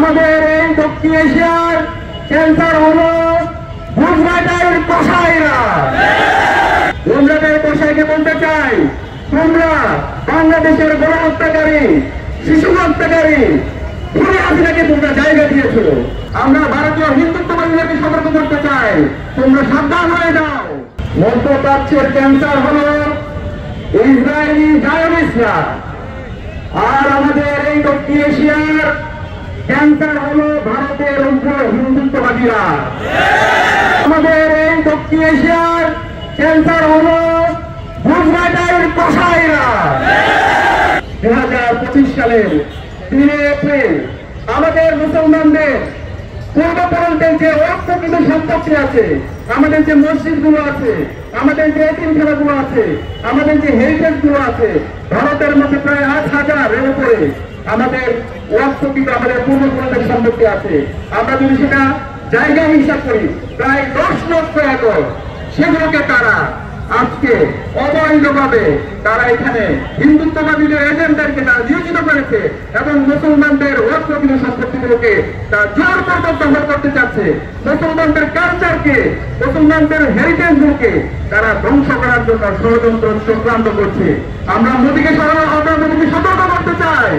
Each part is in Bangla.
আমাদের এই দক্ষিণ এশিয়ার ক্যান্সার হলো গুজরাটের কসাইরা। গুজরাটের কসাইকে বলতে চাই, তোমরা বাংলাদেশের গণহত্যাকারী, শিশু হত্যাকারী ঘুরে হাসিনাকে তোমরা জায়গা দিয়েছ। আমরা ভারতীয় হিন্দুত্ববাদীদেরকে সতর্ক করতে চাই, তোমরা সাবধান হয়ে যাও। মধ্যপ্রাচ্যের ক্যান্সার হলো ইসরায়েলি জায়নিস্টরা, আর আমাদের এই দক্ষিণ এশিয়ার ক্যান্সার হলো ভারতের উগ্র হিন্দুত্ববাদীরা। আমাদের এই দক্ষিণ এশিয়ার ক্যান্সার হলো গুজরাটের কসাইরা। 2025 সালের 3 এপ্রিল আমাদের মুসলমানদের পূর্বপরন্তের যে অর্থকৃত সম্পত্তি আছে, আমাদের যে মসজিদ গুলো আছে, আমাদের যে এতিমখানাগুলো আছে, আমাদের যে হেরিটেজ গুলো আছে, ভারতের মধ্যে প্রায় 8,000-এর উপরে আমাদের অর্থকৃত আমাদের পূর্বপুরুষের সম্পত্তি আছে। আমরা যদি সেটা জায়গা হিসাব করি প্রায় 10 লক্ষ একর, সেগুলোকে তারা আজকে অবৈধভাবে তারা এখানে হিন্দুত্ববাদীদের এজেন্টদেরকে তারা নিয়োজিত করেছে এবং মুসলমানদের অর্থকৃত সম্পত্তিগুলোকে তারা জোরপূর্বক দখল করতে চাচ্ছে। মুসলমানদের কালচারকে, মুসলমানদের হেরিটেজগুলোকে তারা ধ্বংস করার জন্য ষড়যন্ত্র চক্রান্ত করছে। আমরা মোদীকে সতর্ক করতে চাই,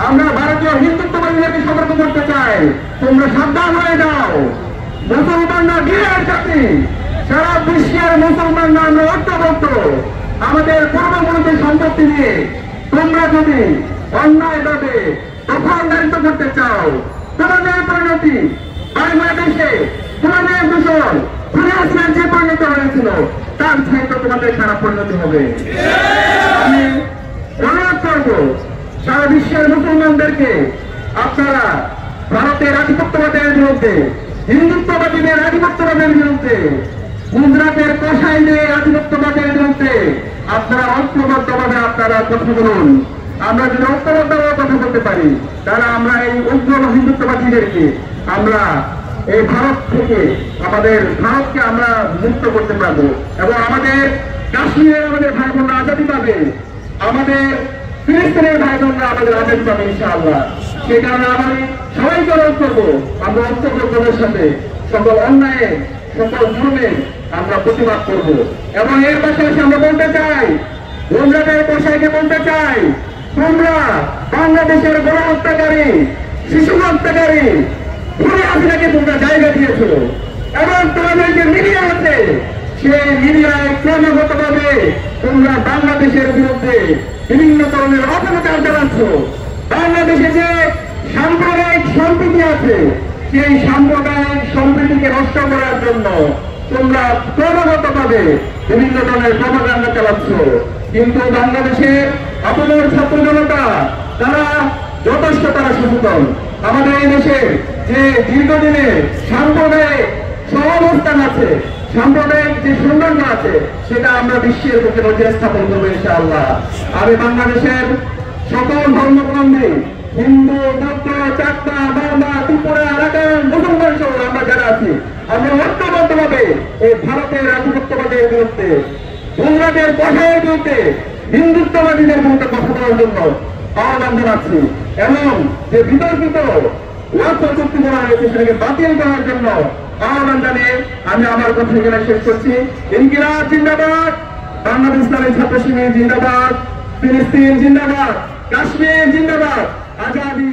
আমরা ভারতীয় হিন্দুত্ববাদীদেরকে সতর্ক করতে চাই, তোমরা সাবধান হয়ে যাও। মুসলমানরা বিরাট জাতি, সারা বিশ্বের মুসলমানরা আমরা ঐক্যবদ্ধ। আমাদের পূর্বপুরুষের সম্পত্তি নিয়ে তোমরা যদি অন্যায়ভাবে দখলদারিত্ব করতে চাও, তোমাদের পরিণতি বাংলাদেশে তোমাদের দূষণ ঘুরে আসলে যে পরিণত হয়েছিল তার চাইতে তোমাদের খারাপ পরিণতি হবে। আমি অনুরোধ করব সারা বিশ্বের মুসলমানদেরকে, আপনারা ভারতের আধিপত্যবাদের বিরুদ্ধে, হিন্দুত্ববাদীদের আধিপত্যবাদের বিরুদ্ধে, গুজরাটের কসাইদের আধিপত্যবাদের বিরুদ্ধে আপনারা ঐক্যবদ্ধভাবে আপনারা কথা বলুন। আমরা যদি ঐক্যবদ্ধভাবে কথা বলতে পারি তাহলে আমরা এই উগ্র হিন্দুত্ববাদীদেরকে আমরা এই ভারত থেকে, আমাদের ভারতকে আমরা মুক্ত করতে পারবো এবং আমাদের কাশ্মীরের আমাদের ভাই বোনরা আজাদি পাবে, আমাদের ফিলিস্তিনের ভাই বোনরা আমাদের আজাদি পাবে ইনশাআল্লাহ। সেই কারণে আমি সবাইকে অনুরোধ করবো, আমরা ঐক্যবদ্ধতার সাথে সকল অন্যায়, সকল জুলুমে আমরা প্রতিবাদ করব এবং এর পাশাপাশি আমরা বলতে চাই, গুজরাটের কসাইকে বলতে চাই, তোমরা বাংলাদেশের গণহত্যাকারী, শিশু হত্যাকারী ঘুরে হাসিনাকে তোমরা জায়গা দিয়েছ এবং তোমাদের যে মিডিয়া আছে সেই মিডিয়ায় ক্রমাগতভাবে তোমরা বাংলাদেশের বিরুদ্ধে বিভিন্ন ধরনের অপপ্রচার চালাচ্ছ। বাংলাদেশে যে সাম্প্রদায়িক সম্প্রীতি আছে সেই সাম্প্রদায়িক সম্প্রীতিকে নষ্ট করার জন্য তোমরা ক্রমাগতভাবে বিভিন্ন ধরনের প্রপাগান্ডা চালাচ্ছ। কিন্তু বাংলাদেশের আপনার ছাত্র জনতা তারা যথেষ্ট তারা সচেতন। আমাদের এই দেশের যে দীর্ঘদিনের সাম্প্রদায়িক সহাবস্থান আছে, সাম্প্রদায়িক যে সৌন্দর্য আছে, সেটা আমরা বিশ্বের বুকে নজির স্থাপন করবো ইনশাআল্লাহ। আমি বাংলাদেশের সকল ধর্মগ্রন্থে হিন্দু, বৌদ্ধ, চাকমা, বাংলা, ত্রিপুরা, রাখাইন, মুসলমান সহ আমরা যারা আছি, আমরা ঐক্যবদ্ধভাবে এই ভারতের আধিপত্যবাদের বিরুদ্ধে, গুজরাটের কসাইয়ের বিরুদ্ধে, হিন্দুত্ববাদীদের বিরুদ্ধে কথা বলার জন্য আহ্বান জানাচ্ছি এবং যে বিতর্কিত ওয়াকফ চুক্তি করা হয়েছে সেটাকে বাতিল করার জন্য আহ্বান জানিয়ে আমি আমার কথা এখানে শেষ করছি। ইনকিলাব জিন্দাবাদ, বাংলাদেশ ইসলামী ছাত্র শিবির জিন্দাবাদ, ফিলিস্তিন জিন্দাবাদ, কাশ্মীর জিন্দাবাদ, আজাদি।